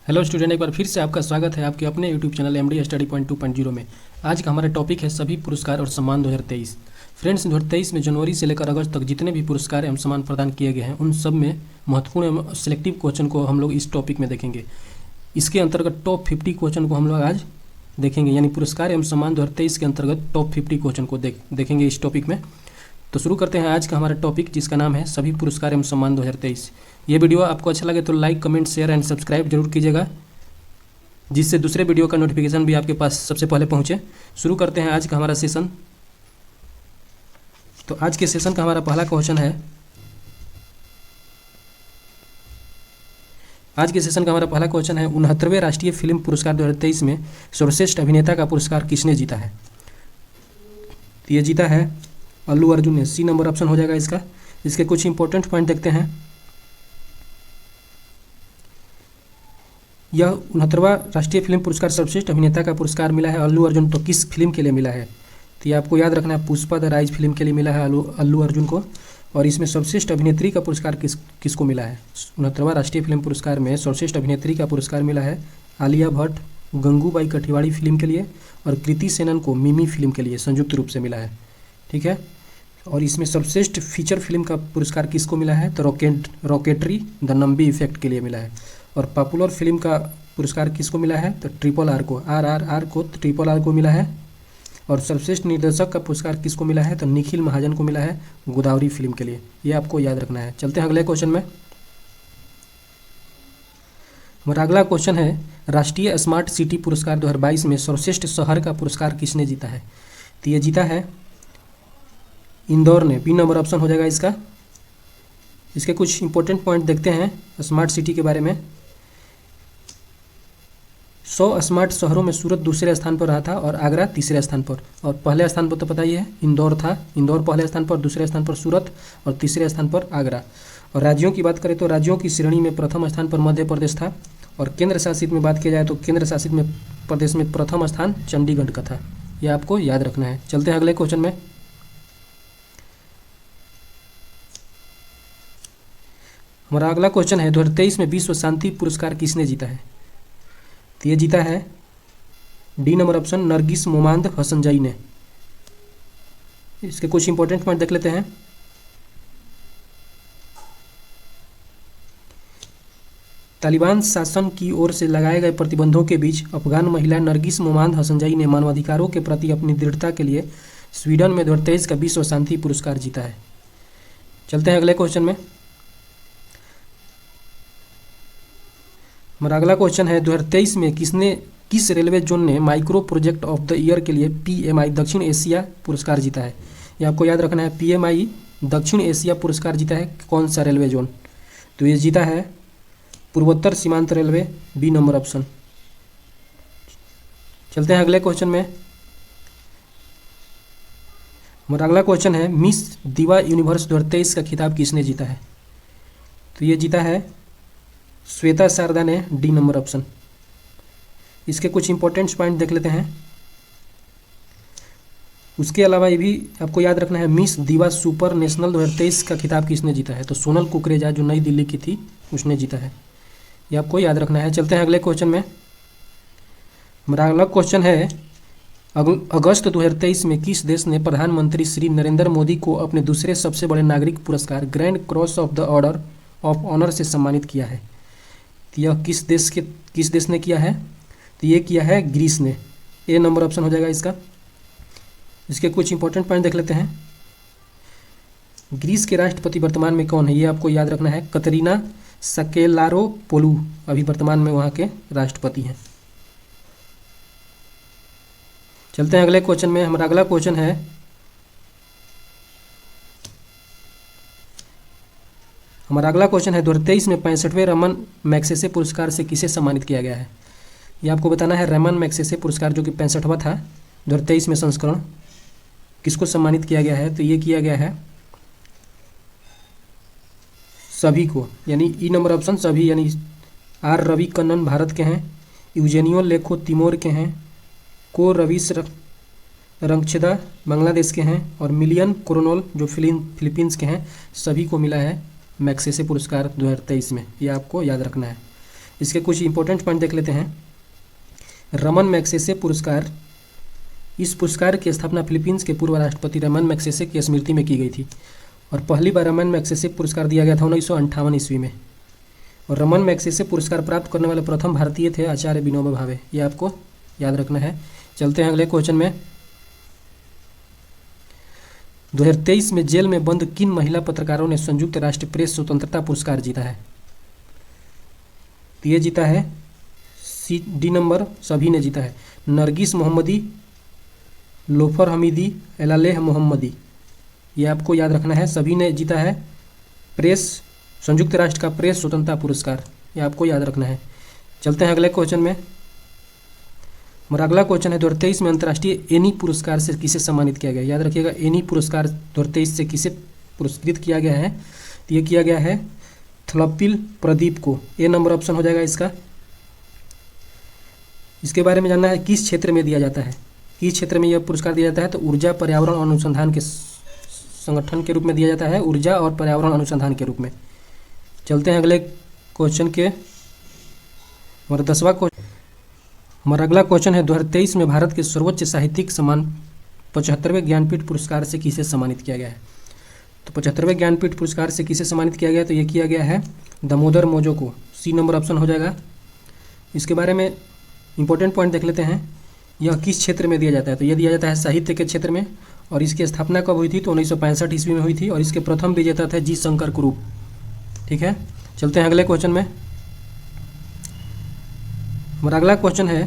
Hello student, एक बार फिर से आपका स्वागत है आपके अपने YouTube channel MD study point 2.0 में। आज का हमारा टॉपिक है सभी पुरस्कार और सम्मान 2023। फ्रेंड्स, 2023 में जनवरी से लेकर अगस्त तक जितने भी पुरस्कार एवं सम्मान प्रदान किए गए हैं उन सब में महत्वपूर्ण एवं सिलेक्टिव क्वेश्चन को हम लोग इस टॉपिक में देखेंगे। इसके अंतर्गत टॉप 50 क्वेश्चन को हम लोग आज देखेंगे, यानी पुरस्कार एवं सम्मान 2023 के अंतर्गत टॉप 50 क्वेश्चन को देखेंगे इस टॉपिक में। तो शुरू करते हैं आज का हमारा टॉपिक, जिसका नाम है सभी पुरस्कार एवं सम्मान 2023। ये वीडियो आपको अच्छा लगे तो like, comment, share and subscribe जरूर कीजिएगा, जिससे दूसरे वीडियो का नोटिफिकेशन भी आपके पास सबसे पहले पहुंचे। शुरू करते हैं आज का हमारा सेशन। तो आज के सेशन का हमारा पहला क्वेश्चन है, आज के सेशन का हमारा पहला क्वेश्चन है 69वें राष्ट्रीय फिल्म पुरस्कार 2023 में सर्वश्रेष्ठ अभिनेता का पुरस्कार किसने जीता है? तो ये जीता है अल्लू अर्जुन ने। सी नंबर ऑप्शन हो जाएगा इसका। इसके कुछ इंपॉर्टेंट पॉइंट देखते हैं। यह 69वां राष्ट्रीय फिल्म पुरस्कार सर्वश्रेष्ठ अभिनेता का पुरस्कार मिला है अल्लू अर्जुन। तो किस फिल्म के लिए मिला है? तो ये आपको याद रखना है, पुष्पा द राइज फिल्म के लिए मिला है अल्लू अर्जुन को। और इसमें सर्वश्रेष्ठ अभिनेत्री का पुरस्कार किसको मिला है? 69वां राष्ट्रीय फिल्म पुरस्कार में सर्वश्रेष्ठ अभिनेत्री का पुरस्कार मिला है आलिया भट्ट गंगूबाई कठियावाड़ी फिल्म के लिए, और कृति सेनन को मिमी फिल्म के लिए संयुक्त रूप से मिला है। ठीक है। और इसमें सर्वश्रेष्ठ फीचर फिल्म का पुरस्कार किसको मिला है? तो रॉकेटरी द नंबी इफेक्ट के लिए मिला है। और पॉपुलर फिल्म का पुरस्कार किसको मिला है? तो RRR को, RRR को, RRR को मिला है। और सर्वश्रेष्ठ निर्देशक का पुरस्कार किसको मिला है? तो निखिल महाजन को मिला है गोदावरी फिल्म के लिए। ये आपको याद रखना है। चलते हैं अगले क्वेश्चन में। हमारा अगला क्वेश्चन है, राष्ट्रीय स्मार्ट सिटी पुरस्कार 2022 में सर्वश्रेष्ठ शहर का पुरस्कार किसने जीता है? तो ये जीता है इंदौर ने। बी नंबर ऑप्शन हो जाएगा इसका। इसके कुछ इंपॉर्टेंट पॉइंट देखते हैं स्मार्ट सिटी के बारे में। 100 स्मार्ट शहरों में सूरत दूसरे स्थान पर रहा था और आगरा तीसरे स्थान पर। और पहले स्थान पर तो पता ही है इंदौर था। इंदौर पहले स्थान पर, दूसरे स्थान पर सूरत और तीसरे स्थान पर आगरा। और राज्यों की बात करें तो राज्यों की श्रेणी में प्रथम स्थान पर मध्य प्रदेश था। और केंद्र शासित में बात की जाए तो केंद्र शासित में प्रदेश में प्रथम स्थान चंडीगढ़ का था। यह आपको याद रखना है। चलते हैं अगले क्वेश्चन में। हमारा अगला क्वेश्चन है, 2023 में विश्व शांति पुरस्कार किसने जीता है? तो ये जीता है डी नंबर ऑप्शन, नरगिस मोमांद हसनजाई ने। इसके कुछ इंपॉर्टेंट पॉइंट देख लेते हैं। तालिबान शासन की ओर से लगाए गए प्रतिबंधों के बीच अफगान महिला नरगिस मोमांद हसनजाई ने मानवाधिकारों के प्रति अपनी दृढ़ता के लिए स्वीडन में 2023 का विश्व शांति पुरस्कार जीता है। चलते हैं अगले क्वेश्चन में। हमारा अगला क्वेश्चन है, 2023 में किस रेलवे जोन ने micro project of the year के लिए PMI दक्षिण एशिया पुरस्कार जीता है? ये आपको याद रखना है। PMI दक्षिण एशिया पुरस्कार जीता है कौन सा रेलवे जोन? तो ये जीता है पूर्वोत्तर सीमांत रेलवे। B number option. चलते हैं अगले क्वेश्चन में। हमारा अगला क्वेश्चन है, मिस दिवा यूनिवर्स 2023 का खिताब किसने जीता है? तो ये जीता है श्वेता शारदा ने। D number option. इसके कुछ इंपॉर्टेंट पॉइंट देख लेते हैं। उसके अलावा ये भी आपको याद रखना है, मिस दिवा सुपर नेशनल 2023 का खिताब किसने जीता है? तो सोनल कुकरेजा जो नई दिल्ली की थी उसने जीता है। ये आपको याद रखना है। चलते हैं अगले क्वेश्चन में। हमारा अगला क्वेश्चन है, अगस्त 2023 में किस देश ने प्रधानमंत्री श्री नरेंद्र मोदी को अपने दूसरे सबसे बड़े नागरिक पुरस्कार grand cross of the order of honour से सम्मानित किया है? तो यह किस देश ने किया है? तो ये किया है ग्रीस ने। ए नंबर ऑप्शन हो जाएगा इसका। इसके कुछ इंपॉर्टेंट पॉइंट देख लेते हैं। ग्रीस के राष्ट्रपति वर्तमान में कौन है? ये आपको याद रखना है, कतरीना साकेलारोपोलू अभी वर्तमान में वहाँ के राष्ट्रपति हैं। चलते हैं अगले क्वेश्चन में। हमारा अगला क्वेश्चन है, हमारा अगला क्वेश्चन है 2023 में 65वें रमन मैग्सेसे पुरस्कार से किसे सम्मानित किया गया है? ये आपको बताना है। रमन मैग्सेसे पुरस्कार जो कि 65वां था 2023 में संस्करण, किसको सम्मानित किया गया है? तो ये किया गया है सभी को, यानी ई नंबर ऑप्शन सभी, यानी आर रवि कन्नन भारत के हैं, यूजेनियो लेखो तिमोर के हैं, को रविश रंगछेदा बांग्लादेश के हैं, और मिलियन कोरोनोल जो फिलीपींस के हैं। सभी को मिला है मैग्सेसे पुरस्कार 2023 में। ये आपको याद रखना है। इसके कुछ इंपॉर्टेंट पॉइंट देख लेते हैं। रमन मैग्सेसे पुरस्कार, इस पुरस्कार की स्थापना फिलीपींस के पूर्व राष्ट्रपति रमन मैग्सेसे की स्मृति में की गई थी और पहली बार रमन मैग्सेसे पुरस्कार दिया गया था 1958 ईस्वी में। और रमन मैग्सेसे पुरस्कार प्राप्त करने वाले प्रथम भारतीय थे आचार्य विनोबा भावे, ये आपको याद रखना है। चलते हैं अगले क्वेश्चन में। 2023 में जेल में बंद किन महिला पत्रकारों ने संयुक्त राष्ट्र प्रेस स्वतंत्रता पुरस्कार जीता है? तो ये जीता है डी नंबर, सभी ने जीता है। नरगिस मोहम्मदी, लोफर हमीदी, एलालेह मोहम्मदी, ये आपको याद रखना है। सभी ने जीता है प्रेस, संयुक्त राष्ट्र का प्रेस स्वतंत्रता पुरस्कार, ये आपको याद रखना है। चलते हैं अगले क्वेश्चन में। हमारा अगला क्वेश्चन है 2023 में अंतर्राष्ट्रीय एनी पुरस्कार से किसे सम्मानित किया गया? याद रखिएगा, एनी पुरस्कार 2023 से किसे पुरस्कृत किया गया है? तो ये किया गया है थलप्पिल प्रदीप को, ए नंबर ऑप्शन हो जाएगा इसका। इसके बारे में जानना है किस क्षेत्र में दिया जाता है, किस क्षेत्र में यह पुरस्कार दिया जाता है? तो ऊर्जा पर्यावरण अनुसंधान के संगठन के रूप में दिया जाता है, ऊर्जा और पर्यावरण अनुसंधान के रूप में। चलते हैं अगले क्वेश्चन के, हमारा 10वां क्वेश्चन। हमारा अगला क्वेश्चन है 2023 में भारत के सर्वोच्च साहित्यिक सम्मान 75वें ज्ञानपीठ पुरस्कार से किसे सम्मानित किया गया है? तो 75वें ज्ञानपीठ पुरस्कार से किसे सम्मानित किया गया? तो ये किया गया है दामोदर मोजो को, सी नंबर ऑप्शन हो जाएगा। इसके बारे में इंपॉर्टेंट पॉइंट देख लेते हैं। यह किस क्षेत्र में दिया जाता है? तो यह दिया जाता है साहित्य के क्षेत्र में। और इसकी स्थापना कब हुई थी? तो 1965 ईस्वी में हुई थी और इसके प्रथम विजेता थे जी शंकर कुरूप। ठीक है, चलते हैं अगले क्वेश्चन में। हमारा अगला क्वेश्चन है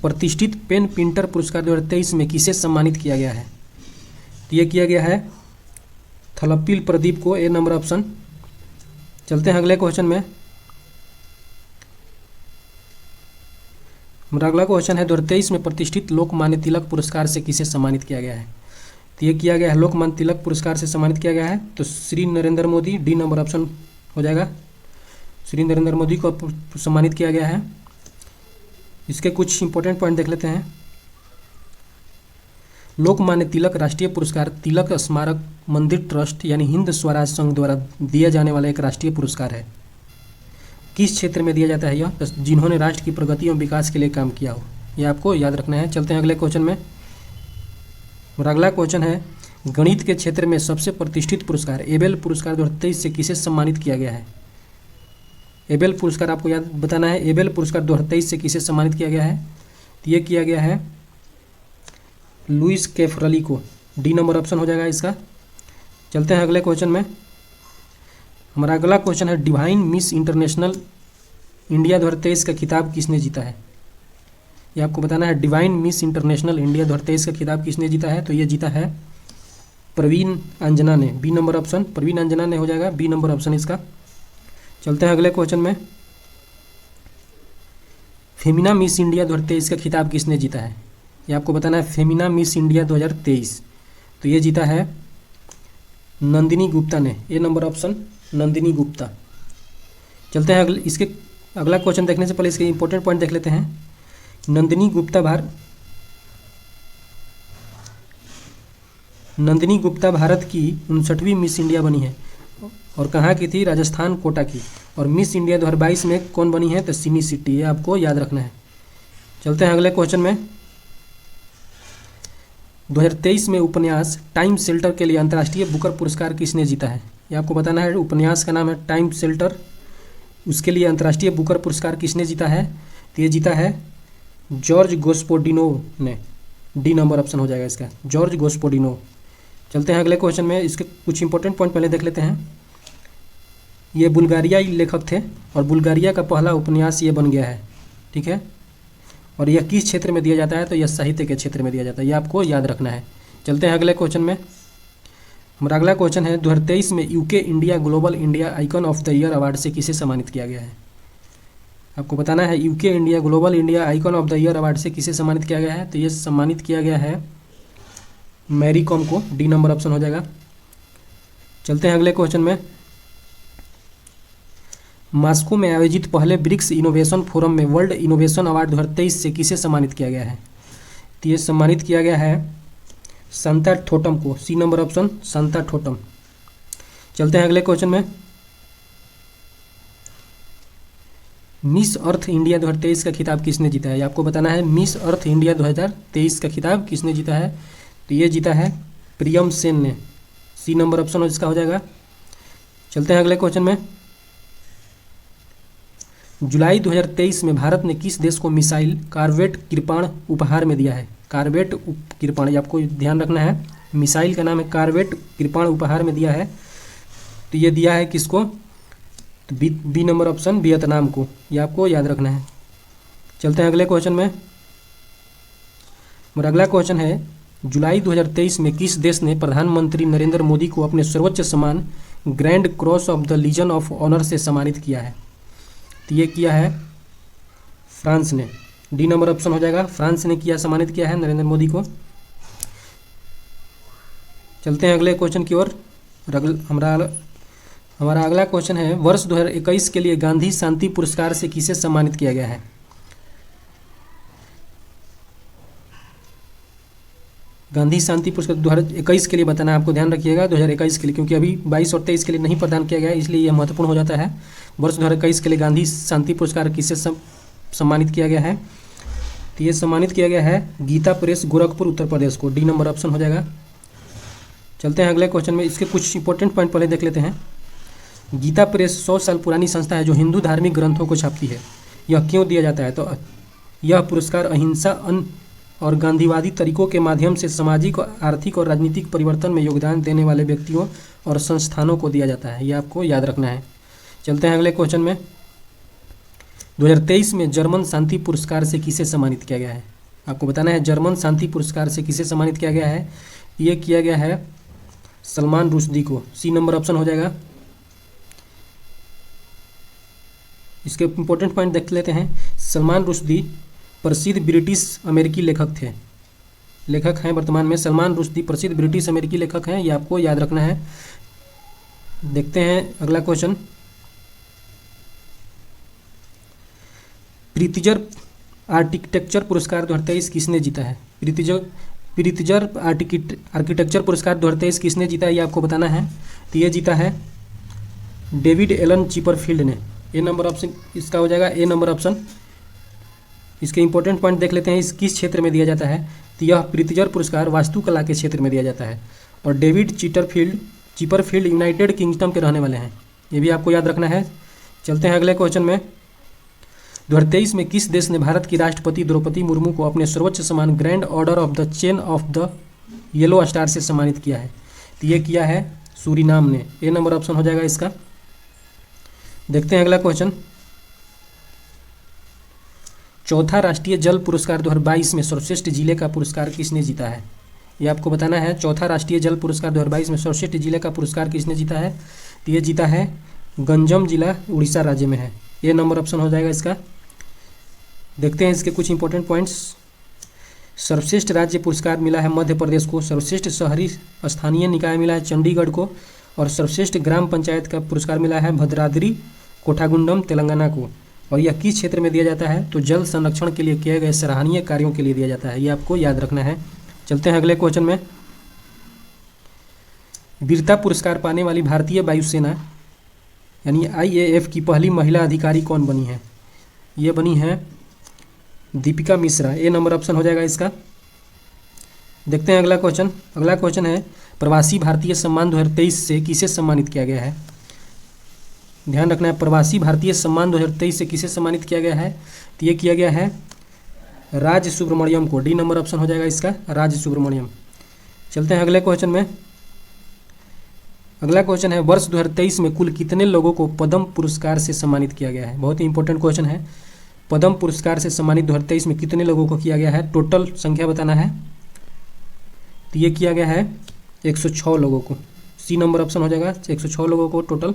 प्रतिष्ठित पेन प्रिंटर पुरस्कार 2023 में किसे सम्मानित किया गया है? तो ये किया गया है थलप्पिल प्रदीप को, ए नंबर ऑप्शन। चलते हैं अगले क्वेश्चन में। हमारा अगला क्वेश्चन है 2023 में प्रतिष्ठित लोकमान्य तिलक पुरस्कार से किसे सम्मानित किया गया है? तो ये किया गया है लोकमान्य तिलक पुरस्कार से सम्मानित किया गया है तो Shri Narendra Modi, D number option हो जाएगा। श्री नरेंद्र मोदी को सम्मानित किया गया है। इसके कुछ इंपॉर्टेंट पॉइंट देख लेते हैं। लोकमान्य तिलक राष्ट्रीय पुरस्कार तिलक स्मारक मंदिर ट्रस्ट यानी हिंद स्वराज संघ द्वारा दिया जाने वाला एक राष्ट्रीय पुरस्कार है। किस क्षेत्र में दिया जाता है यह? जिन्होंने राष्ट्र की प्रगति एवं विकास के लिए काम किया हो, यह आपको याद रखना है। चलते हैं अगले क्वेश्चन में। और अगला क्वेश्चन है गणित के क्षेत्र में सबसे प्रतिष्ठित पुरस्कार एबेल पुरस्कार 2023 से किसे सम्मानित किया गया है? एबेल पुरस्कार आपको याद बताना है। एबेल पुरस्कार 2023 से किसे सम्मानित किया गया है? तो ये किया गया है लुइस कैफरली को, डी नंबर ऑप्शन हो जाएगा इसका। चलते हैं अगले क्वेश्चन में। हमारा अगला क्वेश्चन है डिवाइन मिस इंटरनेशनल इंडिया 2023 का खिताब किसने जीता है? ये आपको बताना है। डिवाइन मिस इंटरनेशनल इंडिया 2023 का खिताब किसने जीता है? तो ये जीता है प्रवीण अंजना ने, B number option. Praveen Anjana ने हो जाएगा बी नंबर ऑप्शन इसका। चलते हैं अगले क्वेश्चन में। फेमिना मिस इंडिया 2023 का खिताब किसने जीता है? ये आपको बताना है। फेमिना मिस इंडिया 2023 तो ये जीता है नंदिनी गुप्ता ने, ए नंबर ऑप्शन नंदिनी गुप्ता। चलते हैं इसके अगला क्वेश्चन देखने से पहले इसके इंपॉर्टेंट पॉइंट देख लेते हैं। नंदिनी गुप्ता भारत की 59वीं मिस इंडिया बनी है और कहाँ की थी? राजस्थान कोटा की। और मिस इंडिया 2022 में कौन बनी है? तो सिनी सिटी, ये आपको याद रखना है। चलते हैं अगले क्वेश्चन में। 2023 में उपन्यास टाइम शेल्टर के लिए अंतर्राष्ट्रीय बुकर पुरस्कार किसने जीता है? ये आपको बताना है। उपन्यास का नाम है टाइम शेल्टर, उसके लिए अंतर्राष्ट्रीय बुकर पुरस्कार किसने जीता है? तो ये जीता है जॉर्ज गोस्पोडिनो ने, डी नंबर ऑप्शन हो जाएगा इसका, जॉर्ज गोस्पोडिनो। चलते हैं अगले क्वेश्चन में। इसके कुछ इंपॉर्टेंट पॉइंट पहले देख लेते हैं। ये बुल्गारियाई लेखक थे और बुल्गारिया का पहला उपन्यास ये बन गया है। ठीक है, और यह किस क्षेत्र में दिया जाता है? तो यह साहित्य के क्षेत्र में दिया जाता है, यह आपको याद रखना है। चलते हैं अगले क्वेश्चन में। हमारा अगला क्वेश्चन है 2023 में UK India global India icon of the year award से किसे सम्मानित किया गया है? आपको बताना है UK India global India icon of the year award से किसे सम्मानित किया गया है? तो ये सम्मानित किया गया है मैरी कॉम को, डी नंबर ऑप्शन हो जाएगा। चलते हैं अगले क्वेश्चन में। मॉस्को में आयोजित पहले ब्रिक्स इनोवेशन फोरम में वर्ल्ड इनोवेशन अवार्ड 2023 से किसे सम्मानित किया गया है? तो ये सम्मानित किया गया है संता ठोटम को, सी नंबर ऑप्शन संता ठोटम। चलते हैं अगले क्वेश्चन में। मिस अर्थ इंडिया 2023 का खिताब किसने जीता है? ये आपको बताना है। मिस अर्थ इंडिया 2023 का खिताब किसने जीता है? तो ये जीता है प्रियम सेन ने। सी नंबर ऑप्शन इसका हो जाएगा। चलते हैं अगले क्वेश्चन में। जुलाई 2023 में भारत ने किस देश को मिसाइल कार्वेट कृपाण उपहार में दिया है? कार्वेट कृपाण, ये आपको ध्यान रखना है। मिसाइल का नाम है कार्वेट कृपाण उपहार में दिया है। तो ये दिया है किसको? तो बी नंबर ऑप्शन वियतनाम को। ये आपको याद रखना है। चलते हैं अगले क्वेश्चन में। और अगला क्वेश्चन है, जुलाई 2023 में किस देश ने प्रधानमंत्री नरेंद्र मोदी को अपने सर्वोच्च सम्मान grand cross of the legion of honour से सम्मानित किया है? तो ये किया है फ्रांस ने। डी नंबर ऑप्शन हो जाएगा। फ्रांस ने किया, सम्मानित किया है नरेंद्र मोदी को। चलते हैं अगले क्वेश्चन की ओर। हमारा अगला क्वेश्चन है, वर्ष 2021 के लिए गांधी शांति पुरस्कार से किसे सम्मानित किया गया है? गांधी शांति पुरस्कार 2021 के लिए बताना है आपको, ध्यान रखिएगा 2021 के लिए, क्योंकि अभी 22 और 23 के लिए नहीं प्रदान किया गया है, इसलिए यह महत्वपूर्ण हो जाता है। वर्ष 2021 के लिए गांधी शांति पुरस्कार किसे सम्मानित किया गया है? तो ये सम्मानित किया गया है गीता प्रेस गोरखपुर उत्तर प्रदेश को। डी नंबर ऑप्शन हो जाएगा। चलते हैं अगले क्वेश्चन में। इसके कुछ इंपॉर्टेंट पॉइंट पहले देख लेते हैं। गीता प्रेस 100 साल पुरानी संस्था है जो हिंदू धार्मिक ग्रंथों को छापती है। यह क्यों दिया जाता है? तो यह पुरस्कार अहिंसा, अन्न और गांधीवादी तरीकों के माध्यम से सामाजिक, आर्थिक और राजनीतिक परिवर्तन में योगदान देने वाले व्यक्तियों और संस्थानों को दिया जाता है। यह आपको याद रखना है। चलते हैं अगले क्वेश्चन में। 2023 में जर्मन शांति पुरस्कार से किसे सम्मानित किया गया है? आपको बताना है जर्मन शांति पुरस्कार से किसे सम्मानित किया गया है। ये किया गया है सलमान रुश्दी को। सी नंबर ऑप्शन हो जाएगा। इसके इंपॉर्टेंट पॉइंट देख लेते हैं। सलमान रुश्दी प्रसिद्ध ब्रिटिश अमेरिकी लेखक हैं वर्तमान में। सलमान रुश्दी प्रसिद्ध ब्रिटिश अमेरिकी लेखक हैं, ये आपको याद रखना है। देखते हैं अगला क्वेश्चन। प्रीतिजर आर्किटेक्चर पुरस्कार 2023 किसने जीता है? प्रीतिजर आर्किटेक्चर पुरस्कार 2023 किसने जीता है, ये आपको बताना है। तो ये जीता है डेविड एलन चिपरफील्ड ने। ए नंबर ऑप्शन इसका हो जाएगा। ए नंबर ऑप्शन। इसके इंपॉर्टेंट पॉइंट देख लेते हैं। इस किस क्षेत्र में दिया जाता है? तो यह प्रीतिजर पुरस्कार वास्तुकला के क्षेत्र में दिया जाता है। और डेविड चिपरफील्ड यूनाइटेड किंगडम के रहने वाले हैं, ये भी आपको याद रखना है। चलते हैं अगले क्वेश्चन में। 2023 में किस देश ने भारत की राष्ट्रपति द्रौपदी मुर्मू को अपने सर्वोच्च सम्मान grand order of the chain of the yellow star से सम्मानित किया है? तो ये किया है सूरीनाम ने। ए नंबर ऑप्शन हो जाएगा इसका। देखते हैं अगला क्वेश्चन। चौथा राष्ट्रीय जल पुरस्कार 2022 में सर्वश्रेष्ठ जिले का पुरस्कार किसने जीता है? ये आपको बताना है। चौथा राष्ट्रीय जल पुरस्कार 2022 में सर्वश्रेष्ठ जिले का पुरस्कार किसने जीता है? तो ये जीता है गंजम जिला, उड़ीसा राज्य में है। ये नंबर ऑप्शन हो जाएगा इसका। देखते हैं इसके कुछ इंपॉर्टेंट पॉइंट्स। सर्वश्रेष्ठ राज्य पुरस्कार मिला है मध्य प्रदेश को। सर्वश्रेष्ठ शहरी स्थानीय निकाय मिला है चंडीगढ़ को। और सर्वश्रेष्ठ ग्राम पंचायत का पुरस्कार मिला है भद्राद्री कोठागुंडम तेलंगाना को। और यह किस क्षेत्र में दिया जाता है? तो जल संरक्षण के लिए किए गए सराहनीय कार्यों के लिए दिया जाता है, ये आपको याद रखना है। चलते हैं अगले क्वेश्चन में। वीरता पुरस्कार पाने वाली भारतीय वायुसेना यानी IAF की पहली महिला अधिकारी कौन बनी है? ये बनी है दीपिका मिश्रा। ए नंबर ऑप्शन हो जाएगा इसका। देखते हैं अगला क्वेश्चन। अगला क्वेश्चन है, प्रवासी भारतीय सम्मान 2023 से किसे सम्मानित किया गया है? ध्यान रखना है, प्रवासी भारतीय सम्मान 2023 से किसे सम्मानित किया गया है? तो ये किया गया है राज सुब्रमण्यम को। डी नंबर ऑप्शन हो जाएगा इसका, राज सुब्रमण्यम। चलते हैं अगले क्वेश्चन में। अगला क्वेश्चन है, वर्ष 2023 में कुल कितने लोगों को पद्म पुरस्कार से सम्मानित किया गया है? बहुत ही इंपॉर्टेंट क्वेश्चन है। पद्म पुरस्कार से सम्मानित 2023 में कितने लोगों को किया गया है? टोटल संख्या बताना है। तो ये किया गया है 106 लोगों को। सी नंबर ऑप्शन हो जाएगा, 106 लोगों को टोटल।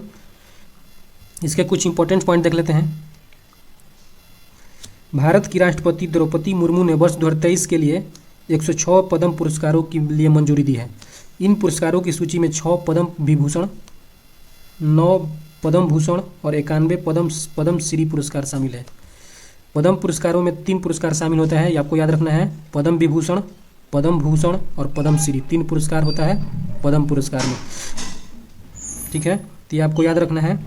इसके कुछ इंपॉर्टेंट पॉइंट देख लेते हैं। भारत की राष्ट्रपति द्रौपदी मुर्मू ने वर्ष 2023 के लिए 106 पद्म पुरस्कारों के लिए मंजूरी दी है। इन पुरस्कारों की सूची में 6 पद्म विभूषण, 9 पद्म भूषण और 91 पद्मश्री पुरस्कार शामिल है। पद्म पुरस्कारों में 3 पुरस्कार शामिल होता है, ये आपको याद रखना है। पद्म विभूषण, पद्म भूषण और पद्मश्री 3 पुरस्कार होता है पद्म पुरस्कार में, ठीक है। तो ये आपको याद रखना है।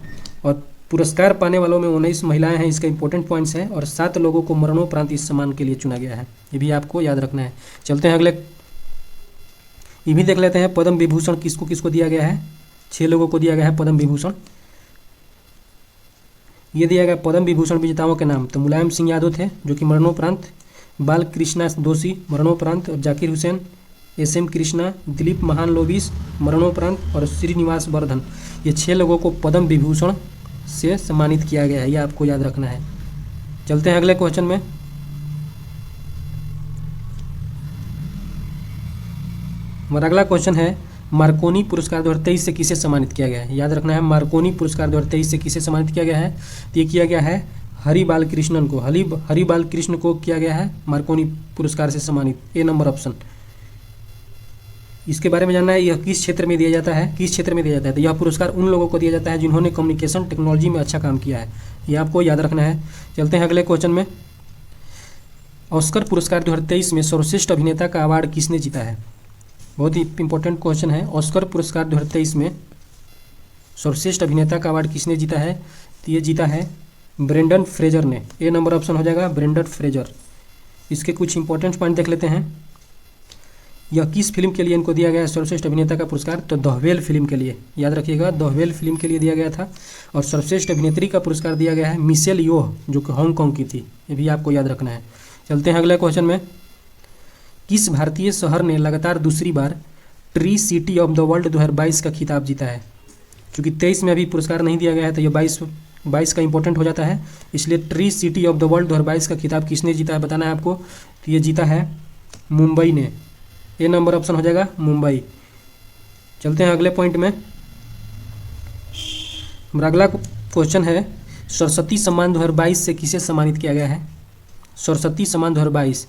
और पुरस्कार पाने वालों में 19 महिलाएं हैं, इसका इंपॉर्टेंट पॉइंट्स है, और 7 लोगों को मरणोपरांत इस सम्मान के लिए चुना गया है, ये भी आपको याद रखना है। चलते हैं अगले, ये भी देख लेते हैं पद्म विभूषण किसको किसको दिया गया है। 6 लोगों को दिया गया है पद्म विभूषण। ये दिया गया पद्म विभूषण विजेताओं के नाम, तो मुलायम सिंह यादव थे जो कि मरणोपरांत, बाल कृष्णा दोषी मरणोपरांत, और जाकिर हुसैन, SM कृष्णा, दिलीप महानलोबिस मरणोपरांत, और श्रीनिवास वर्धन, ये 6 लोगों को पद्म विभूषण से सम्मानित किया गया है, ये आपको याद रखना है। चलते हैं अगले क्वेश्चन में। हमारा अगला क्वेश्चन है मार्कोनी पुरस्कार 2023 से किसे सम्मानित किया गया है। याद रखना है मार्कोनी पुरस्कार 2023 से किसे सम्मानित किया गया है, तो ये किया गया है हरि बालकृष्णन को, हरि बालकृष्ण को किया गया है मार्कोनी पुरस्कार से सम्मानित, ए नंबर ऑप्शन। इसके बारे में जानना है, यह किस क्षेत्र में दिया जाता है, किस क्षेत्र में दिया जाता है, तो यह पुरस्कार उन लोगों को दिया जाता है जिन्होंने कम्युनिकेशन टेक्नोलॉजी में अच्छा काम किया है, ये आपको याद रखना है। चलते हैं अगले क्वेश्चन में। ऑस्कर पुरस्कार 2023 में सर्वश्रेष्ठ अभिनेता का अवार्ड किसने जीता है। बहुत ही इंपॉर्टेंट क्वेश्चन है। ऑस्कर पुरस्कार 2023 में सर्वश्रेष्ठ अभिनेता का अवार्ड किसने जीता है, तो ये जीता है ब्रेंडन फ्रेजर ने, ए नंबर ऑप्शन हो जाएगा ब्रेंडन फ्रेजर। इसके कुछ इंपॉर्टेंट पॉइंट देख लेते हैं। यह किस फिल्म के लिए इनको दिया गया है सर्वश्रेष्ठ अभिनेता का पुरस्कार, तो द व्हेल फिल्म के लिए, याद रखिएगा द व्हेल फिल्म के लिए दिया गया था। और सर्वश्रेष्ठ अभिनेत्री का पुरस्कार दिया गया है मिशेल योह जो कि हांगकांग की थी, ये भी आपको याद रखना है। चलते हैं अगले क्वेश्चन में। किस भारतीय शहर ने लगातार दूसरी बार tree city of the world 2022 का खिताब जीता है। चूँकि 23 में अभी पुरस्कार नहीं दिया गया है तो ये 22 का इंपॉर्टेंट हो जाता है, इसलिए tree city of the world 2022 का खिताब किसने जीता है बताना है आपको, तो ये जीता है मुंबई ने, ए नंबर ऑप्शन हो जाएगा मुंबई। चलते हैं अगले पॉइंट में। हमारा अगला क्वेश्चन है सरस्वती सम्मान 2022 से किसे सम्मानित किया गया है। सरस्वती सम्मान 2022,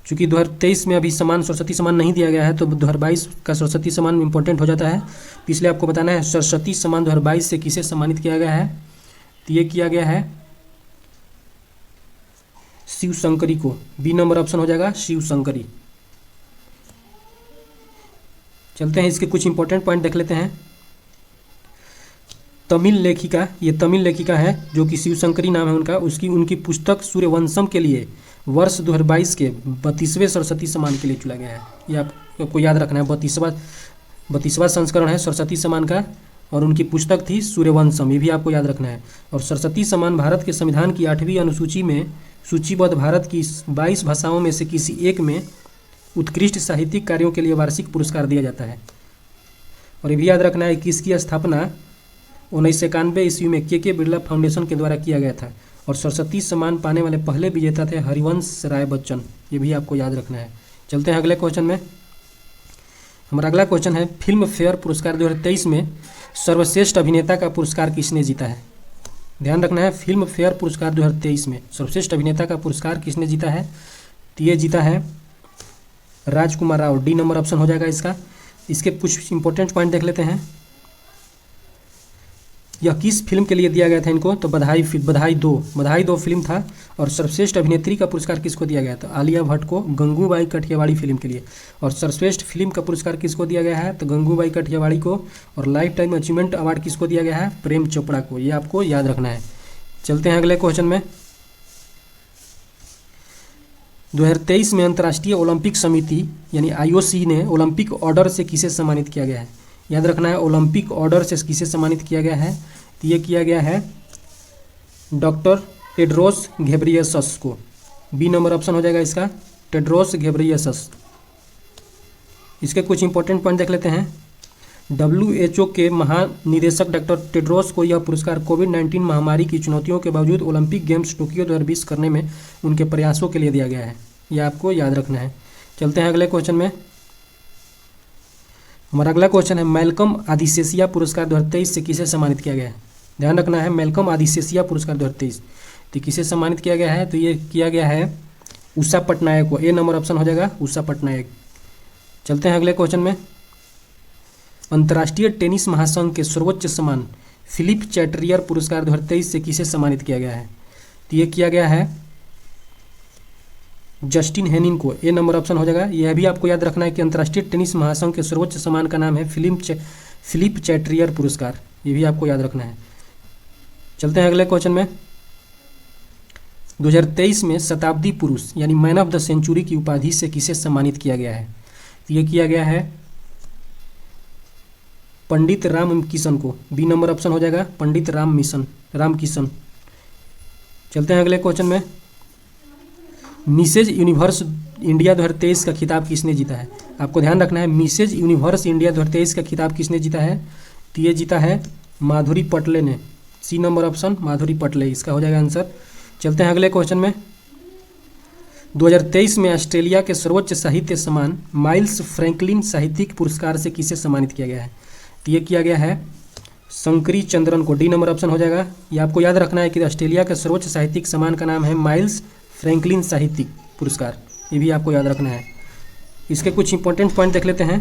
चूँकि 2023 में अभी सरस्वती सम्मान नहीं दिया गया है तो 2022 का सरस्वती सम्मान इंपॉर्टेंट हो जाता है, तो इसलिए आपको बताना है सरस्वती सम्मान 2022 से किसे सम्मानित किया गया है, तो ये किया गया है शिव शंकरी को, बी नंबर ऑप्शन हो जाएगा शिव शंकरी। चलते हैं इसके कुछ इंपॉर्टेंट पॉइंट देख लेते हैं। तमिल लेखिका, ये तमिल लेखिका है जो कि शिव शंकरी नाम है उनका, उनकी पुस्तक सूर्यवंशम के लिए वर्ष 2022 के 32वें सरस्वती सम्मान के लिए चुना गया है, ये आपको याद रखना है। 32वां संस्करण है सरस्वती सम्मान का, और उनकी पुस्तक थी सूर्यवंशम, ये भी आपको याद रखना है। और सरस्वती सम्मान भारत के संविधान की 8वीं अनुसूची में सूचीबद्ध भारत की 22 भाषाओं में से किसी एक में उत्कृष्ट साहित्यिक कार्यों के लिए वार्षिक पुरस्कार दिया जाता है। और ये भी याद रखना है कि इसकी स्थापना 1991 ईस्वी में के बिरला फाउंडेशन के द्वारा किया गया था, और सरस्वती सम्मान पाने वाले पहले विजेता थे हरिवंश राय बच्चन, ये भी आपको याद रखना है। चलते हैं अगले क्वेश्चन में। हमारा अगला क्वेश्चन है फिल्म फेयर पुरस्कार 2023 में सर्वश्रेष्ठ अभिनेता का पुरस्कार किसने जीता है। ध्यान रखना है फिल्म फेयर पुरस्कार 2023 में सर्वश्रेष्ठ अभिनेता का पुरस्कार किसने जीता है, तो ये जीता है राजकुमार राव, डी नंबर ऑप्शन हो जाएगा इसका। इसके कुछ इंपॉर्टेंट पॉइंट देख लेते हैं। यह किस फिल्म के लिए दिया गया था इनको, तो बधाई 2 फिल्म था। और सर्वश्रेष्ठ अभिनेत्री का पुरस्कार किसको दिया गया, तो आलिया भट्ट को गंगूबाई काठियावाड़ी फिल्म के लिए। और सर्वश्रेष्ठ फिल्म का पुरस्कार किसको दिया गया है, तो गंगूबाई काठियावाड़ी को। और लाइफ टाइम अचीवमेंट अवार्ड किसको दिया गया है, प्रेम चोपड़ा को, ये आपको याद रखना है। चलते हैं अगले क्वेश्चन में। 2023 में अंतर्राष्ट्रीय ओलंपिक समिति यानी IOC ने ओलंपिक ऑर्डर से किसे सम्मानित किया गया है। याद रखना है ओलंपिक ऑर्डर से किसे सम्मानित किया गया है, तो ये किया गया है डॉक्टर टेड्रोस घेब्रेयेसस को, बी नंबर ऑप्शन हो जाएगा इसका टेड्रोस घेब्रेयेसस। इसके कुछ इंपॉर्टेंट पॉइंट देख लेते हैं। WHO के महानिदेशक डॉक्टर टेड्रोस को यह पुरस्कार कोविड-19 महामारी की चुनौतियों के बावजूद ओलंपिक गेम्स टोक्यो 2020 करने में उनके प्रयासों के लिए दिया गया है, यह आपको याद रखना है। चलते हैं अगले क्वेश्चन में। हमारा अगला क्वेश्चन है मैल्कम आदिशेषिया पुरस्कार 2023 से किसे सम्मानित किया गया है। ध्यान रखना है मैल्कम आदिशेषिया पुरस्कार 2023 तो किसे सम्मानित किया गया है, तो ये किया गया है उषा पटनायक को, ए नंबर ऑप्शन हो जाएगा उषा पटनायक। चलते हैं अगले क्वेश्चन में। अंतर्राष्ट्रीय टेनिस महासंघ के सर्वोच्च सम्मान फिलिप चैटरियर पुरस्कार 2023 से किसे सम्मानित किया गया है, तो ये किया गया है जस्टिन हेनिन को, ए नंबर ऑप्शन हो जाएगा। यह भी आपको याद रखना है कि अंतर्राष्ट्रीय टेनिस महासंघ के सर्वोच्च सम्मान का नाम है फिलिप चैटरियर पुरस्कार, ये भी आपको याद रखना है। चलते हैं अगले क्वेश्चन में। 2023 में शताब्दी पुरुष यानी मैन ऑफ द सेंचुरी की उपाधि से किसे सम्मानित किया गया है? तो ये किया गया है पंडित राम किशन को। बी नंबर ऑप्शन हो जाएगा पंडित राम किशन। चलते हैं अगले क्वेश्चन में। मिसेज यूनिवर्स इंडिया 2023 का खिताब किसने जीता है? आपको ध्यान रखना है, मिसेज यूनिवर्स इंडिया 2023 का खिताब किसने जीता है? तो ये जीता है माधुरी पटले ने। सी नंबर ऑप्शन माधुरी पटले, इसका हो जाएगा आंसर। चलते हैं अगले क्वेश्चन में। 2023 में ऑस्ट्रेलिया के सर्वोच्च साहित्य सम्मान माइल्स फ्रैंकलिन साहित्यिक पुरस्कार से किसे सम्मानित किया गया है? तो ये किया गया है शंकरी चंद्रन को। डी नंबर ऑप्शन हो जाएगा। ये आपको याद रखना है कि ऑस्ट्रेलिया का सर्वोच्च साहित्यिक सम्मान का नाम है माइल्स फ्रैंकलिन साहित्यिक पुरस्कार, ये भी आपको याद रखना है। इसके कुछ इंपॉर्टेंट पॉइंट देख लेते हैं।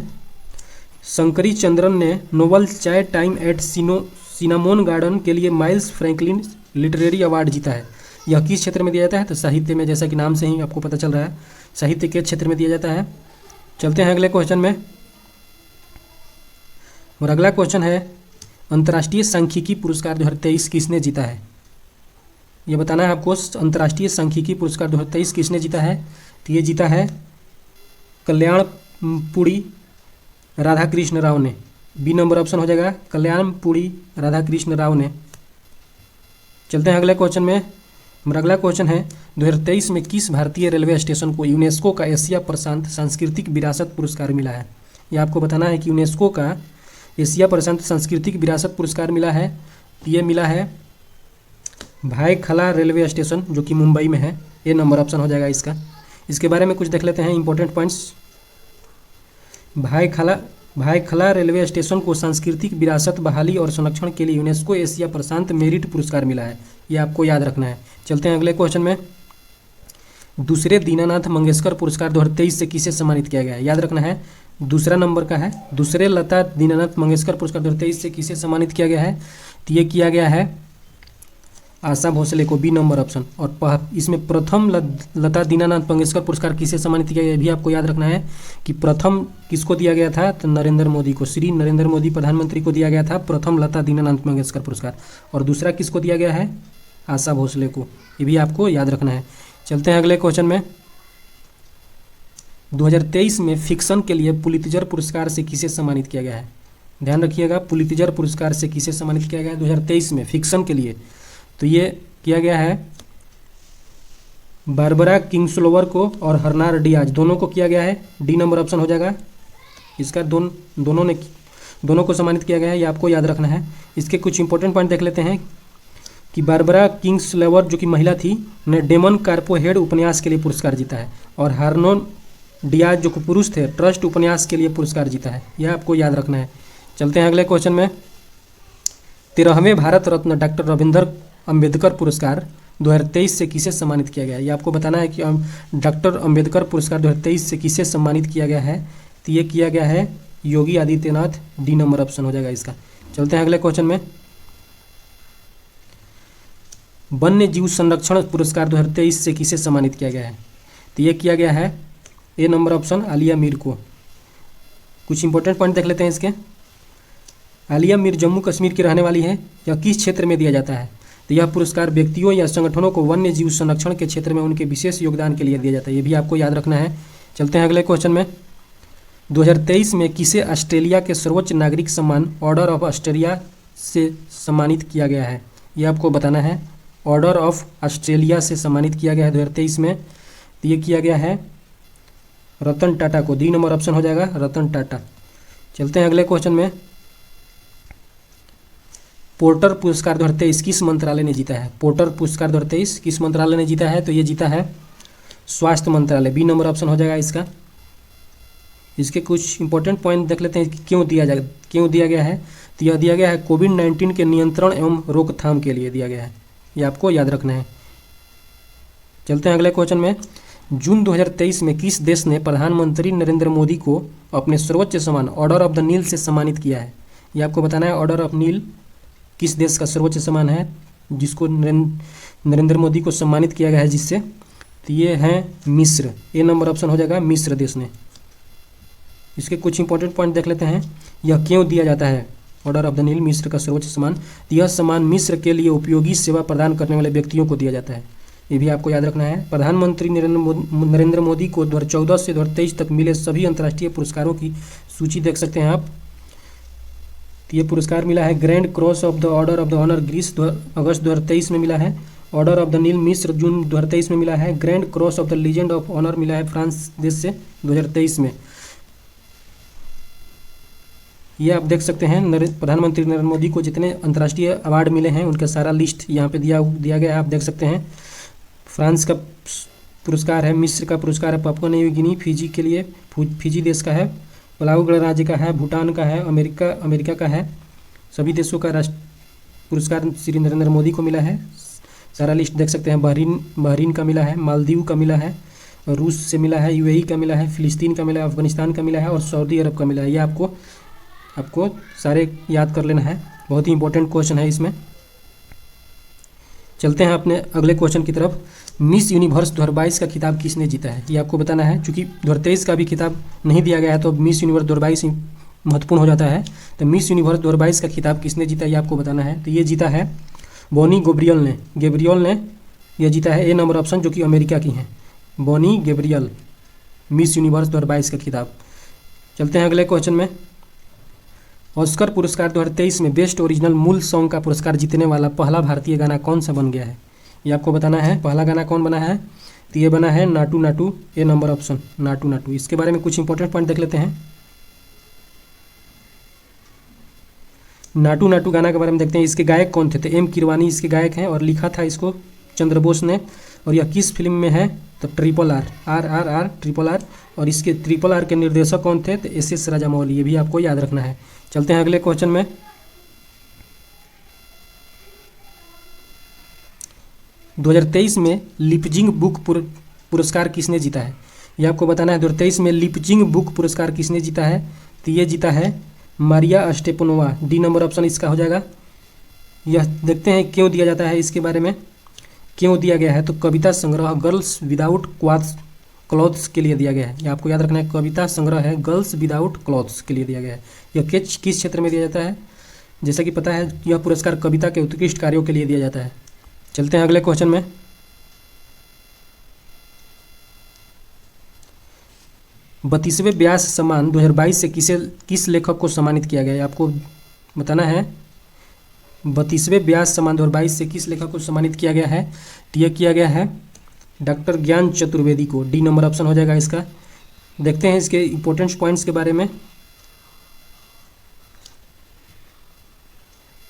शंकरी चंद्रन ने नोबल चाय टाइम एट सिनामोन गार्डन के लिए माइल्स फ्रैंकलिन लिटरेरी अवार्ड जीता है। यह किस क्षेत्र में दिया जाता है? तो साहित्य में, जैसा कि नाम से ही आपको पता चल रहा है, साहित्य के क्षेत्र में दिया जाता है। चलते हैं अगले क्वेश्चन में। और अगला क्वेश्चन है अंतर्राष्ट्रीय सांख्यिकी पुरस्कार 2023 किसने जीता है? ये बताना है आपको, अंतर्राष्ट्रीय सांख्यिकी पुरस्कार 2023 किसने जीता है? तो ये जीता है कल्याणपुरी राधाकृष्ण राव ने। बी नंबर ऑप्शन हो जाएगा कल्याणपुरी राधाकृष्ण राव ने। चलते हैं अगले क्वेश्चन में। हमारा अगला क्वेश्चन है 2023 में किस भारतीय रेलवे स्टेशन को यूनेस्को का एशिया प्रशांत सांस्कृतिक विरासत पुरस्कार मिला है? ये आपको बताना है कि यूनेस्को का एशिया प्रशांत सांस्कृतिक विरासत पुरस्कार मिला है। ये मिला है भायखला रेलवे स्टेशन, जो कि मुंबई में है। ये नंबर ऑप्शन हो जाएगा इसका। इसके बारे में कुछ देख लेते हैं important points. Byculla railway station को सांस्कृतिक विरासत बहाली और संरक्षण के लिए यूनेस्को एशिया प्रशांत मेरिट पुरस्कार मिला है। ये आपको याद रखना है। चलते हैं अगले क्वेश्चन में। दूसरे दीनानाथ मंगेशकर पुरस्कार 2023 से किसे सम्मानित किया गया है? याद रखना है, दूसरा नंबर का है। दूसरे लता दीनानाथ मंगेशकर पुरस्कार 2023 से किसे सम्मानित किया गया है? तो ये किया गया है आशा भोसले को। B number option. और इसमें प्रथम लता दीनानाथ मंगेशकर पुरस्कार किसे सम्मानित किया गया, ये भी आपको याद रखना है कि प्रथम किसको दिया गया था? तो नरेंद्र मोदी को, श्री नरेंद्र मोदी प्रधानमंत्री को दिया गया था प्रथम लता दीनानाथ मंगेशकर पुरस्कार। और दूसरा किसको दिया गया है? आशा भोसले को। ये भी आपको याद रखना है। चलते हैं अगले क्वेश्चन में। 2023 में फिक्शन के लिए पुलित्जर पुरस्कार से किसे सम्मानित किया गया है? ध्यान रखिएगा, पुलित्जर पुरस्कार से किसे सम्मानित किया गया है 2023 में फिक्शन के लिए? तो ये किया गया है बारबरा किंग्सलोवर को और हर्नार डियाज, दोनों को किया गया है। डी नंबर ऑप्शन हो जाएगा इसका। दोनों को सम्मानित किया गया है, ये आपको याद रखना है। इसके कुछ इंपॉर्टेंट पॉइंट देख लेते हैं कि बारबरा किंग्सलोवर जो कि महिला थी ने डेमन कार्पोहेड उपन्यास के लिए पुरस्कार जीता है। और हार्नोन डियाज जो पुरुष थे ट्रस्ट उपन्यास के लिए पुरस्कार जीता है। यह आपको याद रखना है। चलते हैं अगले क्वेश्चन में। 13वें भारत रत्न डॉक्टर रविंद्र अंबेडकर पुरस्कार 2023 से किसे सम्मानित किया गया है? ये आपको बताना है कि डॉक्टर अंबेडकर पुरस्कार 2023 से किसे सम्मानित किया गया है? तो ये किया गया है Yogi Adityanath. D number option हो जाएगा इसका। चलते हैं अगले क्वेश्चन में। वन्य जीव संरक्षण पुरस्कार 2023 से किसे सम्मानित किया गया है? तो ये किया गया है ए नंबर ऑप्शन आलिया मीर को। कुछ इंपॉर्टेंट पॉइंट देख लेते हैं इसके। आलिया मीर जम्मू कश्मीर की रहने वाली है। यह किस क्षेत्र में दिया जाता है? तो यह पुरस्कार व्यक्तियों या संगठनों को वन्य जीव संरक्षण के क्षेत्र में उनके विशेष योगदान के लिए दिया जाता है। ये भी आपको याद रखना है। चलते हैं अगले क्वेश्चन में। 2023 में किसे ऑस्ट्रेलिया के सर्वोच्च नागरिक सम्मान ऑर्डर ऑफ ऑस्ट्रेलिया से सम्मानित किया गया है? ये आपको बताना है। ऑर्डर ऑफ ऑस्ट्रेलिया से सम्मानित किया गया है 2023 में। तो ये किया गया है रतन टाटा को। डी नंबर ऑप्शन हो जाएगा रतन टाटा। चलते हैं अगले क्वेश्चन में। पोर्टर पुरस्कार 2023 किस मंत्रालय ने जीता है? पोर्टर पुरस्कार 2023 किस मंत्रालय ने जीता है? तो ये जीता है स्वास्थ्य मंत्रालय। बी नंबर ऑप्शन हो जाएगा इसका। इसके कुछ इंपॉर्टेंट पॉइंट देख लेते हैं कि क्यों दिया गया है। तो यह दिया गया है कोविड-19 के नियंत्रण एवं रोकथाम के लिए दिया गया है। ये आपको याद रखना है। चलते हैं अगले क्वेश्चन में। जून 2023 में किस देश ने प्रधानमंत्री नरेंद्र मोदी को अपने सर्वोच्च सम्मान ऑर्डर ऑफ द नील से सम्मानित किया है? ये आपको बताना है। ऑर्डर ऑफ नील किस देश का सर्वोच्च सम्मान है जिसको नरेंद्र मोदी को सम्मानित किया गया है जिससे? तो ये है मिस्र। ए नंबर ऑप्शन हो जाएगा मिस्र देश ने। इसके कुछ इंपॉर्टेंट पॉइंट देख लेते हैं। यह क्यों दिया जाता है? ऑर्डर ऑफ द नील मिस्र का सर्वोच्च सम्मान। तो यह सम्मान मिस्र के लिए उपयोगी सेवा प्रदान करने वाले व्यक्तियों को दिया जाता है, ये भी आपको याद रखना है। प्रधानमंत्री नरेंद्र मोदी को 2014 से 2023 तक मिले सभी अंतर्राष्ट्रीय पुरस्कारों की सूची देख सकते हैं आप। तो ये पुरस्कार मिला है grand cross of the order of the honour Greece अगस्त 2023 में मिला है, ऑर्डर ऑफ द नील मिस्र जून 2023 में मिला है, grand cross of the legend of honour मिला है फ्रांस देश से 2023 में। ये आप देख सकते हैं प्रधानमंत्री नरेंद्र मोदी को जितने अंतर्राष्ट्रीय अवार्ड मिले हैं उनका सारा लिस्ट यहाँ पे दिया गया है, आप देख सकते हैं। फ्रांस का पुरस्कार है, मिस्र का पुरस्कार है, पापुआ न्यू गिनी फिजी के लिए, फिजी देश का है, पलाऊ गणराज्य का है, भूटान का है, अमेरिका का है। सभी देशों का राष्ट्र पुरस्कार श्री नरेंद्र मोदी को मिला है, सारा लिस्ट देख सकते हैं। बहरीन का मिला है, मालदीव का मिला है, रूस से मिला है, यूएई का मिला है, फिलिस्तीन का मिला है, अफगानिस्तान का मिला है और सऊदी अरब का मिला है। ये आपको सारे याद कर लेना है, बहुत ही इंपॉर्टेंट क्वेश्चन है इसमें। चलते हैं अपने अगले क्वेश्चन की तरफ। मिस यूनिवर्स 2022 का खिताब किसने जीता है, ये आपको बताना है। चूंकि 2023 का भी खिताब नहीं दिया गया है तो मिस यूनिवर्स 2022 ही महत्वपूर्ण हो जाता है। तो मिस यूनिवर्स 2022 का खिताब किसने जीता है, ये आपको बताना है। तो ये जीता है बोनी गैब्रियल ने यह जीता है, ए नंबर ऑप्शन, जो कि अमेरिका की हैं। बोनी गैब्रियल मिस यूनिवर्स 2022 का खिताब। चलते हैं अगले क्वेश्चन में। ऑस्कर पुरस्कार 2023 में बेस्ट ओरिजिनल मूल सॉन्ग का पुरस्कार जीतने वाला पहला भारतीय गाना कौन सा बन गया है, ये आपको बताना है। पहला गाना कौन बना है, तो ये बना है नाटू नाटू, ए नंबर ऑप्शन नाटू नाटू। इसके बारे में कुछ इंपॉर्टेंट पॉइंट देख लेते हैं। नाटू नाटू गाना के बारे में देखते हैं। इसके गायक कौन थे, तो एम कीरवानी इसके गायक हैं और लिखा था इसको चंद्र बोस ने। और यह किस फिल्म में है, तो RRR और इसके RRR के निर्देशक कौन थे, तो SS राजामौली। ये भी आपको याद रखना है। चलते हैं अगले क्वेश्चन में। – 2023 में लिपजिंग बुक पुरस्कार किसने जीता है, ये आपको बताना है। 2023 में लिपजिंग बुक पुरस्कार किसने जीता है, तो ये जीता है Maria Stepanova, D number option इसका हो जाएगा। यह देखते हैं क्यों दिया जाता है, इसके बारे में क्यों दिया गया है। तो कविता संग्रह गर्ल्स विदाउट क्लॉथ्स के लिए दिया गया है, ये आपको याद रखना है। कविता संग्रह है गर्ल्स विदाउट क्लॉथ्स के लिए दिया गया है। यह किस क्षेत्र में दिया जाता है, जैसा कि पता है यह पुरस्कार कविता के उत्कृष्ट कार्यों के लिए दिया जाता है। चलते हैं अगले क्वेश्चन में। बत्तीसवें व्यास सम्मान 2022 से किस लेखक को सम्मानित किया गया है, आपको बताना है। 32वें व्यास सम्मान 2022 से किस लेखक को सम्मानित किया गया है, तो यह किया गया है डॉक्टर ज्ञान चतुर्वेदी को, डी नंबर ऑप्शन हो जाएगा इसका। देखते हैं इसके इंपॉर्टेंट पॉइंट्स के बारे में।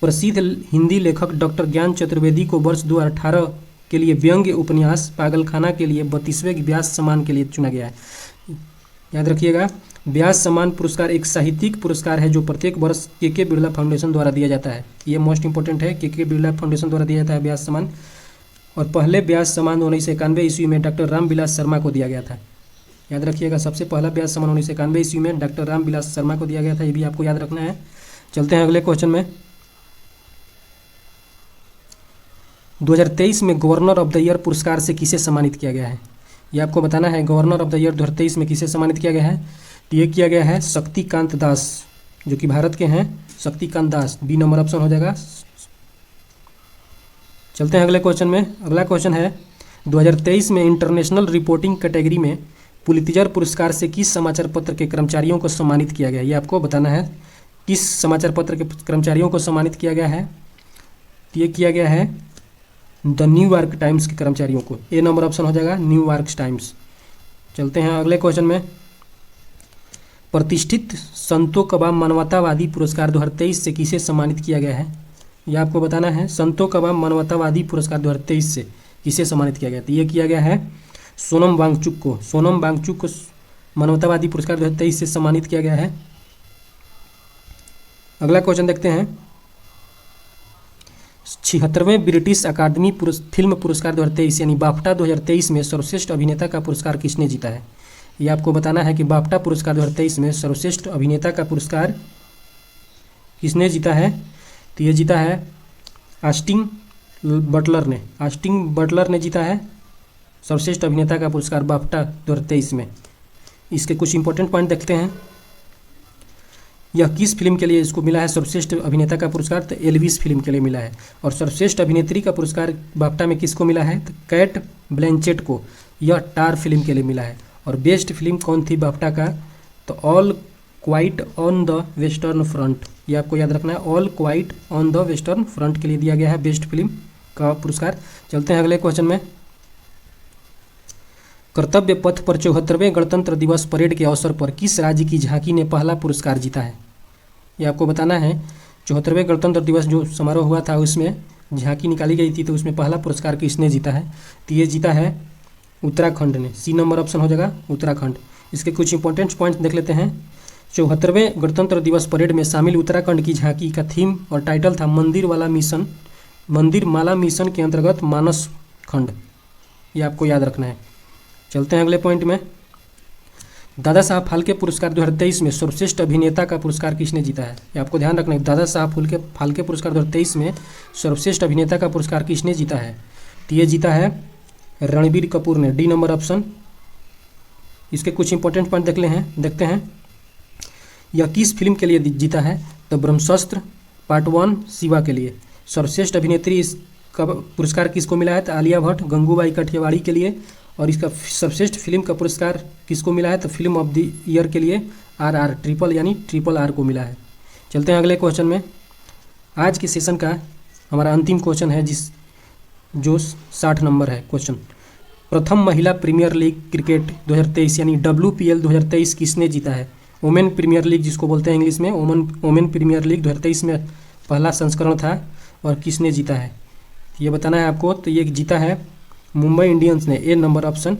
प्रसिद्ध हिंदी लेखक डॉक्टर ज्ञान चतुर्वेदी को वर्ष 2018 के लिए व्यंग्य उपन्यास पागलखाना के लिए 32वें व्यास सम्मान के लिए चुना गया है। याद रखिएगा, व्यास सम्मान पुरस्कार एक साहित्यिक पुरस्कार है जो प्रत्येक वर्ष के बिरला फाउंडेशन द्वारा दिया जाता है। ये मोस्ट इंपॉर्टेंट है, के बिरला फाउंडेशन द्वारा दिया जाता है व्यास सम्मान। और पहले व्यास सम्मान 1991 ईस्वी में डॉक्टर रामविलास शर्मा को दिया गया था। याद रखिएगा, सबसे पहला व्यास सम्मान 1991 ईस्वी में डॉक्टर रामविलास शर्मा को दिया गया था, ये भी आपको याद रखना है। चलते हैं अगले क्वेश्चन में। 2023 में गवर्नर ऑफ द ईयर पुरस्कार से किसे सम्मानित किया गया है, ये आपको बताना है। गवर्नर ऑफ द ईयर 2023 में किसे सम्मानित किया गया है, तो ये किया गया है शक्तिकांत दास, जो कि भारत के हैं, Shaktikanta Das, B number option हो जाएगा। चलते हैं अगले क्वेश्चन में। अगला क्वेश्चन है 2023 में इंटरनेशनल रिपोर्टिंग कैटेगरी में पुलित्जर पुरस्कार से किस समाचार पत्र के कर्मचारियों को सम्मानित किया गया है, ये आपको बताना है। किस समाचार पत्र के कर्मचारियों को सम्मानित किया गया है, तो ये किया गया है द न्यूयॉर्क टाइम्स के कर्मचारियों को, ए नंबर ऑप्शन हो जाएगा न्यूयॉर्क टाइम्स। चलते हैं अगले क्वेश्चन में। प्रतिष्ठित संतो कबाब मानवतावादी पुरस्कार 2023 से किसे सम्मानित किया गया है, यह आपको बताना है। संतो कबाब मानवतावादी पुरस्कार 2023 से किसे सम्मानित किया गया, तो ये किया गया है सोनम वांगचुक को मानवतावादी पुरस्कार 2023 से सम्मानित किया गया है। अगला क्वेश्चन देखते हैं। 76वें ब्रिटिश अकादमी फिल्म पुरस्कार 2023 यानी बाफ्टा 2023 में सर्वश्रेष्ठ अभिनेता का पुरस्कार किसने जीता है, ये आपको बताना है कि बाफ्टा पुरस्कार 2023 में सर्वश्रेष्ठ अभिनेता का पुरस्कार किसने जीता है, तो ये जीता है ऑस्टिन बटलर ने जीता है सर्वश्रेष्ठ अभिनेता का पुरस्कार बाफ्टा 2023 में। इसके कुछ इंपॉर्टेंट पॉइंट देखते हैं। यह किस फिल्म के लिए इसको मिला है सर्वश्रेष्ठ अभिनेता का पुरस्कार? तो एल्विस फिल्म के लिए मिला है। और सर्वश्रेष्ठ अभिनेत्री का पुरस्कार बाफ्टा में किसको मिला है? तो कैट ब्लैंचेट को। यह टार फिल्म के लिए मिला है। और बेस्ट फिल्म कौन थी बाफ्टा का? तो all quite on the western front, ये आपको याद रखना है। All quite on the western front के लिए दिया गया है बेस्ट फिल्म का पुरस्कार। चलते हैं अगले क्वेश्चन में। कर्तव्य पथ पर 74वें गणतंत्र दिवस परेड के अवसर पर किस राज्य की झांकी ने पहला पुरस्कार जीता है? ये आपको बताना है। 74वें गणतंत्र दिवस जो समारोह हुआ था उसमें झांकी निकाली गई थी, तो उसमें पहला पुरस्कार किसने जीता है? तो ये जीता है उत्तराखंड ने। सी नंबर ऑप्शन हो जाएगा उत्तराखंड। इसके कुछ इंपॉर्टेंट पॉइंट्स देख लेते हैं। 74वें गणतंत्र दिवस परेड में शामिल उत्तराखंड की झांकी का थीम और टाइटल था मंदिर माला मिशन के अंतर्गत मानस खंड। ये आपको याद रखना है। चलते हैं अगले पॉइंट में। दादा साहब फाल्के पुरस्कार 2023 में सर्वश्रेष्ठ अभिनेता का पुरस्कार किसने जीता है? ये आपको ध्यान रखना है। दादा साहब फाल्के पुरस्कार 2023 में सर्वश्रेष्ठ अभिनेता का पुरस्कार किसने जीता है? तो ये जीता है रणबीर कपूर ने। D number option. इसके कुछ इंपॉर्टेंट पॉइंट देखते हैं। यह किस फिल्म के लिए जीता है? तो ब्रह्मास्त्र पार्ट 1 शिवा के लिए। सर्वश्रेष्ठ अभिनेत्री इसका पुरस्कार किसको मिला है? तो आलिया भट्ट गंगूबाई काठियावाड़ी के लिए। और इसका सर्वश्रेष्ठ फिल्म का पुरस्कार किसको मिला है? तो फिल्म ऑफ द ईयर के लिए RR ट्रिपल आर को मिला है। चलते हैं अगले क्वेश्चन में। आज के सेशन का हमारा अंतिम क्वेश्चन है जो 60 नंबर है क्वेश्चन। प्रथम महिला प्रीमियर लीग क्रिकेट 2023 यानी WPL 2023 किसने जीता है? वुमेन प्रीमियर लीग जिसको बोलते हैं इंग्लिश में, वुमेन प्रीमियर लीग 2023 में पहला संस्करण था और किसने जीता है ये बताना है आपको। तो ये जीता है मुंबई इंडियंस ने। ए नंबर ऑप्शन।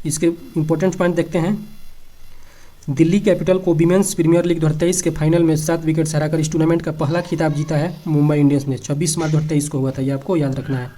इसके इंपॉर्टेंट पॉइंट देखते हैं। दिल्ली कैपिटल को विमेंस प्रीमियर लीग 2023 के फाइनल में 7 विकेट हराकर इस टूर्नामेंट का पहला खिताब जीता है मुंबई इंडियंस ने। 26 मार्च 2023 को हुआ था, ये आपको याद रखना है।